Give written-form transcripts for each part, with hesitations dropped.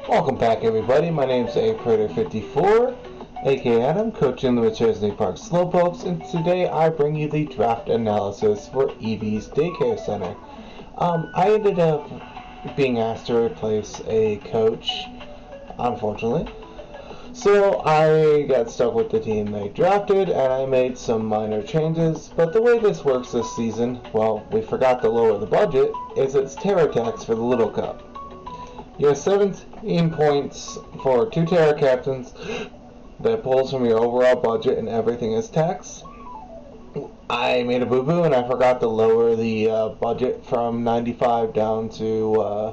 Welcome back, everybody. My name is A54, aka Adam, coaching the Chesney Park Slowpokes, and today I bring you the draft analysis for Eevees Daycare Center. I ended up being asked to replace a coach, unfortunately. So I got stuck with the team they drafted, and I made some minor changes. But the way this works this season, well, we forgot to lower the budget, is it's Terror Tax for the Little Cup. You have 17 points for 2 Terror Captains. That pulls from your overall budget, and everything is tax. I made a boo-boo, and I forgot to lower the budget from 95 down to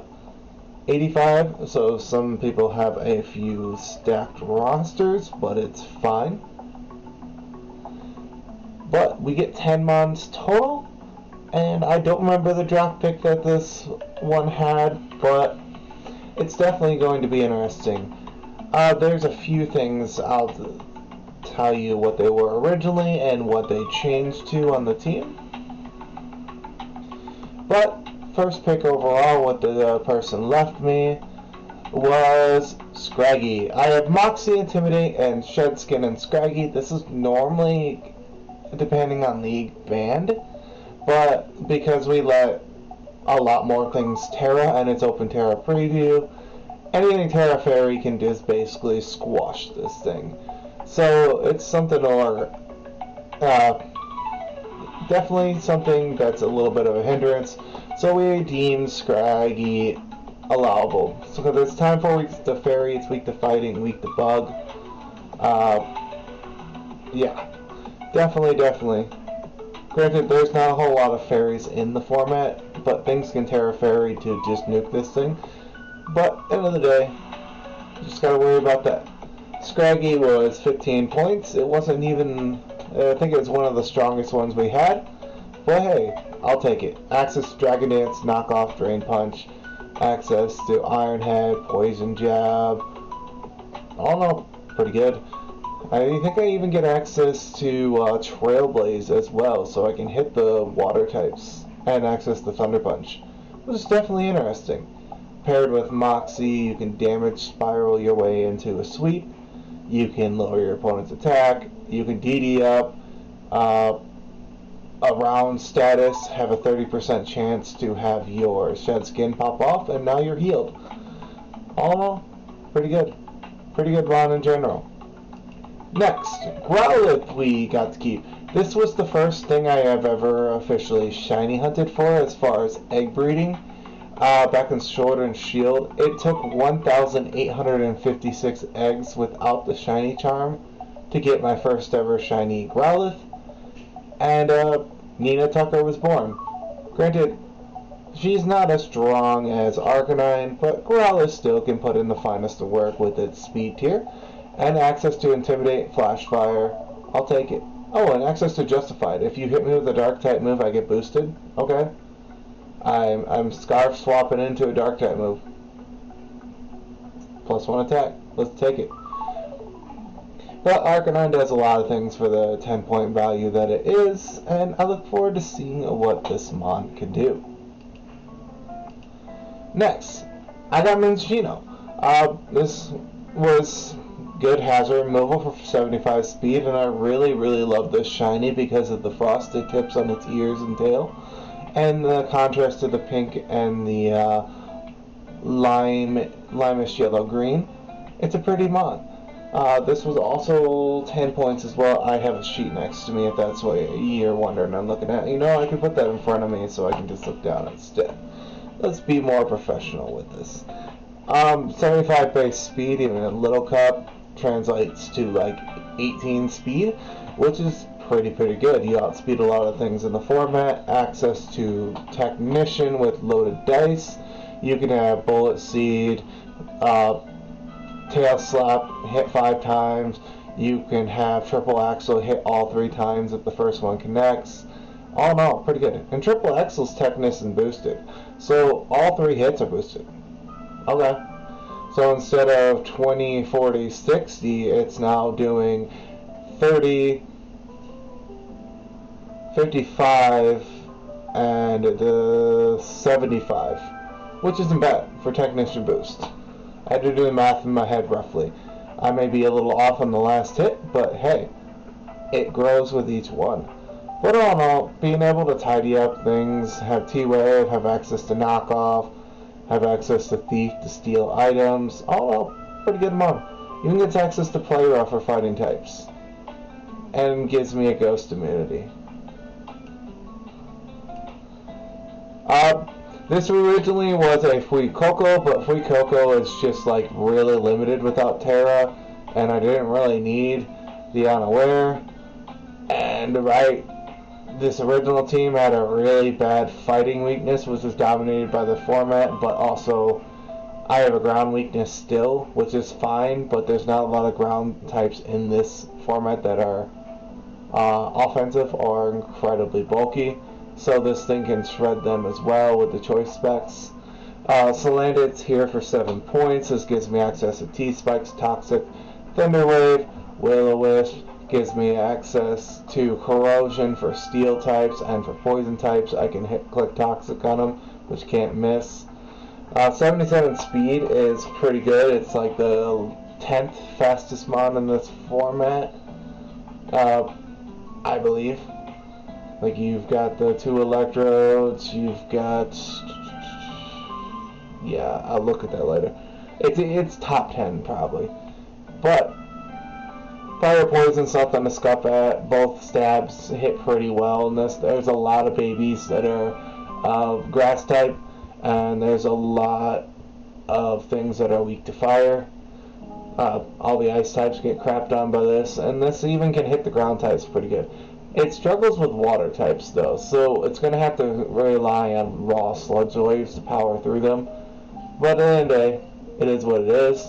85, so some people have a few stacked rosters, but it's fine. But we get 10 mons total, and I don't remember the draft pick that this one had, but it's definitely going to be interesting. There's a few things I'll tell you what they were originally and what they changed to on the team. But first pick overall, what the person left me was Scraggy. I have Moxie, Intimidate, and Shed Skin and Scraggy. This is normally, depending on league, banned, but because we let a lot more things Terra and it's open Terra preview, anything Terra Fairy can do is basically squash this thing. So it's something or definitely something that's a little bit of a hindrance. So we deem Scraggy allowable. So because it's time for week to Fairy, it's week to Fighting, week to Bug. Yeah, definitely. Granted, there's not a whole lot of fairies in the format, but things can Terra Fairy to just nuke this thing. But, end of the day, you just gotta worry about that. Scraggy was 15 points. It wasn't even, I think it was one of the strongest ones we had. But hey, I'll take it. Access to Dragon Dance, Knockoff, Drain Punch, access to Iron Head, Poison Jab. I don't know, pretty good. I think I even get access to Trailblaze as well, so I can hit the water types and access the Thunder Punch, which is definitely interesting. Paired with Moxie, you can damage spiral your way into a sweep, you can lower your opponent's attack, you can DD up, around status, have a 30% chance to have your Shed Skin pop off, and now you're healed. All in all, pretty good. Pretty good run in general. Next, Growlithe we got to keep. This was the first thing I have ever officially shiny hunted for as far as egg breeding. Back in Sword and Shield, it took 1,856 eggs without the shiny charm to get my first ever shiny Growlithe. And Nina Tucker was born. Granted, she's not as strong as Arcanine, but Growlithe still can put in the finest of work with its speed tier. And access to Intimidate, Flash Fire, I'll take it. Oh, and access to Justified. If you hit me with a Dark type move, I get boosted. Okay. I'm Scarf swapping into a Dark type move. +1 attack. Let's take it. But Arcanine does a lot of things for the 10-point value that it is, and I look forward to seeing what this mon can do. Next, I got Minccino. This was good hazard removal for 75 speed, and I really love this shiny because of the frosted tips on its ears and tail, and the contrast to the pink and the limeish yellow green. It's a pretty mon. This was also 10 points as well. I have a sheet next to me if that's what you're wondering. I'm looking at. You know, I can put that in front of me so I can just look down instead. Let's be more professional with this. 75 base speed, even a little cup, translates to like 18 speed, which is pretty good. You outspeed a lot of things in the format. Access to Technician with loaded dice. You can have Bullet Seed, Tail Slap, hit 5 times. You can have Triple Axle, hit all 3 times if the first one connects. All in all, pretty good. And Triple Axle's Technician boosted, so all 3 hits are boosted. Okay. So instead of 20, 40, 60, it's now doing 30, 55, and the 75, which isn't bad for Technician boost. I had to do the math in my head roughly. I may be a little off on the last hit, but hey, it grows with each one. But all in all, being able to tidy up things, have T-Wave, have access to knockoff, have access to thief to steal items, all in all, pretty good amount. Even gets access to play rough for fighting types. And gives me a ghost immunity. This originally was a Free Coco, but Free Coco is just like really limited without Terra, and I didn't really need the Unaware. And right, this original team had a really bad fighting weakness, which was dominated by the format, but also I have a ground weakness still, which is fine, but there's not a lot of ground types in this format that are offensive or incredibly bulky. So this thing can shred them as well with the choice specs. Salandit's here for 7 points. This gives me access to T-Spikes, Toxic, Thunderwave, Will-O-Wisp. Gives me access to Corrosion for steel types and for poison types. I can click Toxic on them, which can't miss. 77 speed is pretty good. It's like the 10th fastest mon in this format, I believe. Like, you've got the 2 electrodes, you've got, yeah, I'll look at that later. It's top 10 probably, but fire, poison, something to scuff at. Both stabs hit pretty well in this. There's a lot of babies that are grass type, and there's a lot of things that are weak to fire. All the ice types get crapped on by this, and this even can hit the ground types pretty good. It struggles with water types though, so it's going to have to rely on raw sludge waves to power through them. But at the end of the day, it is what it is,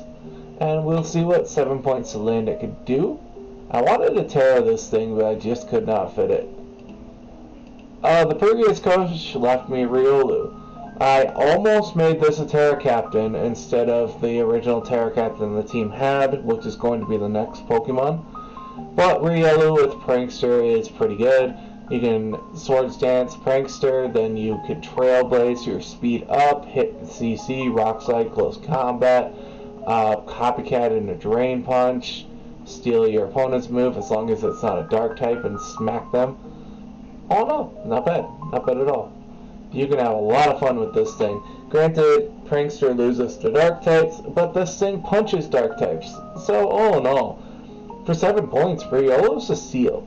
and we'll see what 7-point Salandit could do. I wanted to Terra this thing, but I just could not fit it. The previous coach left me Riolu. I almost made this a Terra Captain instead of the original Terra Captain the team had, which is going to be the next Pokemon. But Riolu with Prankster is pretty good. You can Swords Dance Prankster, then you could Trailblaze your speed up, hit CC, Rock Slide, Close Combat, Copycat into Drain Punch, steal your opponent's move as long as it's not a dark type and smack them. Oh no, not bad. Not bad at all. You can have a lot of fun with this thing. Granted, Prankster loses to dark types, but this thing punches dark types. So all in all, for 7 points, Riolu's a steal.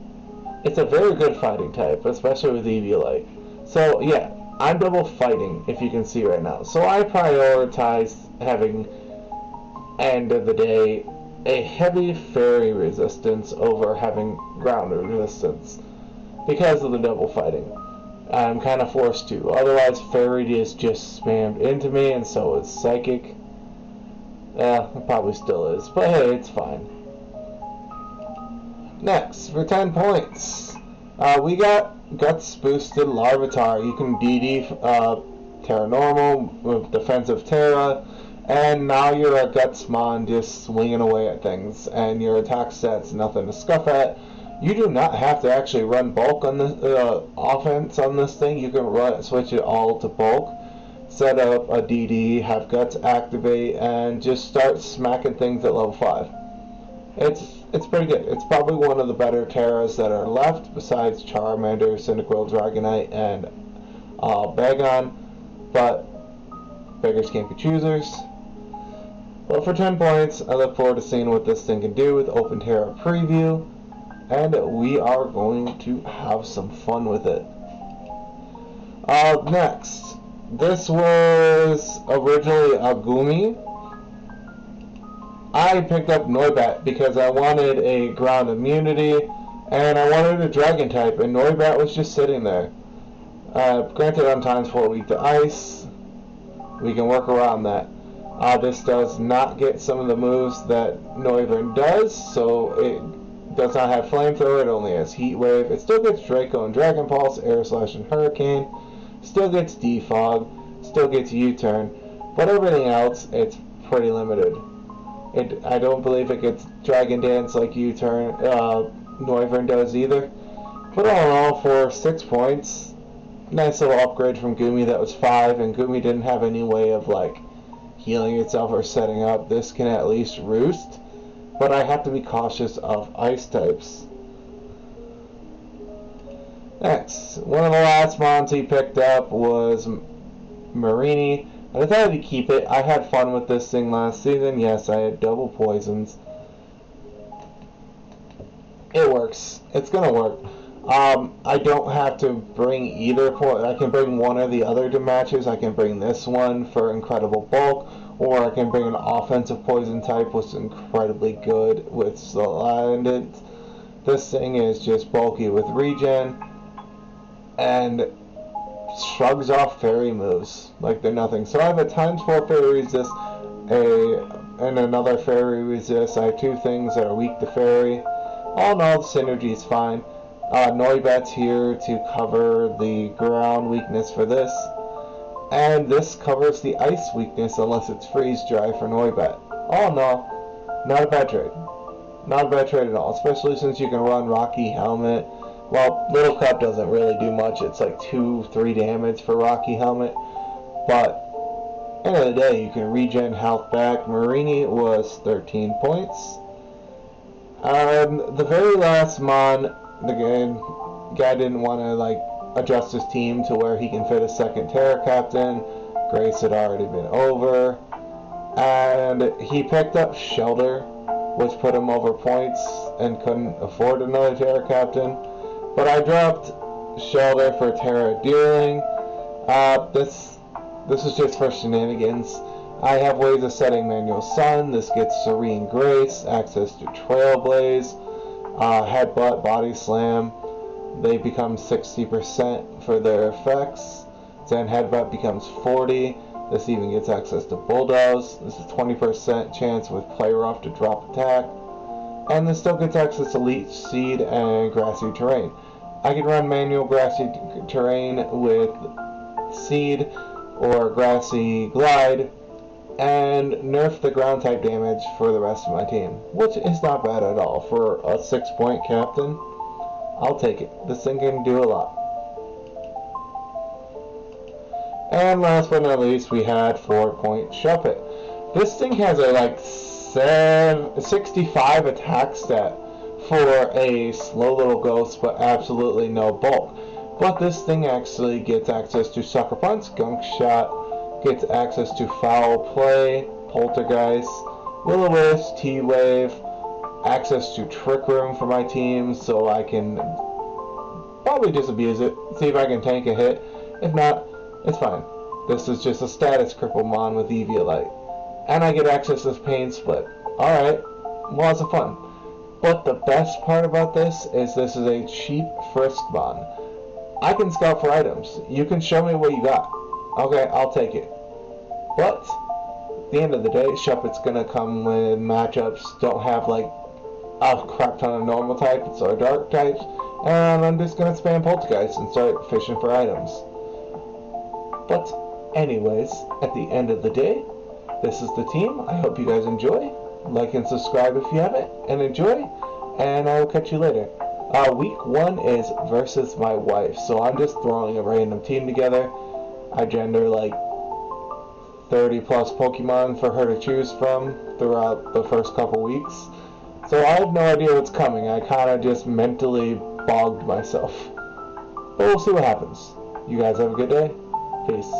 It's a very good fighting type, especially with Eevees. So yeah, I'm double fighting, if you can see right now. So I prioritize having, end of the day, a heavy fairy resistance over having ground resistance because of the double fighting. I'm kind of forced to. Otherwise, fairy is just spammed into me, and so is psychic. It probably still is, but hey, it's fine. Next, for 10 points, we got Guts Boosted Larvitar. You can DD Terra Normal with Defensive Terra, and now you're a Gutsmon just swinging away at things, and your attack stats nothing to scuff at. You do not have to actually run bulk on this offense on this thing. You can switch it all to bulk, set up a DD, have Guts activate, and just start smacking things at level 5. It's pretty good. It's probably one of the better Terras that are left, besides Charmander, Cyndaquil, Dragonite, and Bagon. But beggars can't be choosers. Well, for 10 points, I look forward to seeing what this thing can do with Open Terra Preview, and we are going to have some fun with it. Next, this was originally a Gumi. I picked up Noibat because I wanted a ground immunity and I wanted a dragon type, and Noibat was just sitting there. Granted, I'm times 4 weak to ice. We can work around that. This does not get some of the moves that Noivern does, so it does not have Flamethrower, it only has Heat Wave. It still gets Draco and Dragon Pulse, Air Slash and Hurricane, still gets Defog, still gets U-Turn, but everything else, it's pretty limited. I don't believe it gets Dragon Dance like U-Turn, Noivern does either. But all in all, for 6 points, nice little upgrade from Gumi that was 5, and Gumi didn't have any way of like healing itself or setting up, this can at least roost. But I have to be cautious of ice types. Next, one of the last mons he picked up was Marini. I decided to keep it. I had fun with this thing last season. Yes, I had double poisons. It works. It's gonna work. I don't have to bring either point. I can bring one or the other to matches. I can bring this one for incredible bulk, or I can bring an offensive poison type, which is incredibly good with Slanded. This thing is just bulky with regen and shrugs off fairy moves like they're nothing. So I have a ×4 fairy resist, and another fairy resist. I have two things that are weak to fairy. All in all, the synergy is fine. Noibat's here to cover the ground weakness for this, and this covers the ice weakness unless it's freeze dry for Noibat. All in all, not a bad trade. Not a bad trade at all, especially since you can run Rocky Helmet. Well, Little Cup doesn't really do much. It's like 2-3 damage for Rocky Helmet, but end of the day, you can regen health back. Marini was 13 points. The very last mon, the guy didn't want to adjust his team to where he can fit a second Terra Captain. Grace had already been over, and he picked up Shelter, which put him over points and couldn't afford another Terra Captain. But I dropped Shelter for Terra Deerling. This is just for shenanigans. I have ways of setting Manual Sun. This gets Serene Grace, access to Trailblaze, Headbutt, Body Slam. They become 60% for their effects. Then Headbutt becomes 40. This even gets access to Bulldoze. This is 20% chance with Play Rough to drop attack. And this still gets access to Leech Seed and Grassy Terrain. I can run Manual Grassy Terrain with Seed or Grassy Glide and nerf the ground type damage for the rest of my team, which is not bad at all for a 6-point captain. I'll take it. This thing can do a lot. And last but not least, we had 4-point Shuppet. This thing has a 65 attack stat for a slow little ghost, but absolutely no bulk. But this thing actually gets access to Sucker Punch, Gunk Shot, gets access to Foul Play, Poltergeist, Will-O-Wisp, T-Wave, access to Trick Room for my team, so I can probably just abuse it, see if I can tank a hit. If not, it's fine. This is just a status cripple mon with Eviolite. And I get access to Pain Split. Alright, lots of fun. But the best part about this is a cheap Frisk mon. I can scout for items. You can show me what you got. Okay, I'll take it. But at the end of the day, Shuppet's gonna come when matchups don't have a crap ton of normal types or dark types, and I'm just gonna spam Poltergeist and start fishing for items. But anyways, at the end of the day, this is the team. I hope you guys enjoy. Like and subscribe if you haven't, and enjoy, and I will catch you later. Week 1 is versus my wife, so I'm just throwing a random team together. I gender 30 plus Pokemon for her to choose from throughout the first couple weeks. So I have no idea what's coming. I kind of just mentally bogged myself. But we'll see what happens. You guys have a good day. Peace.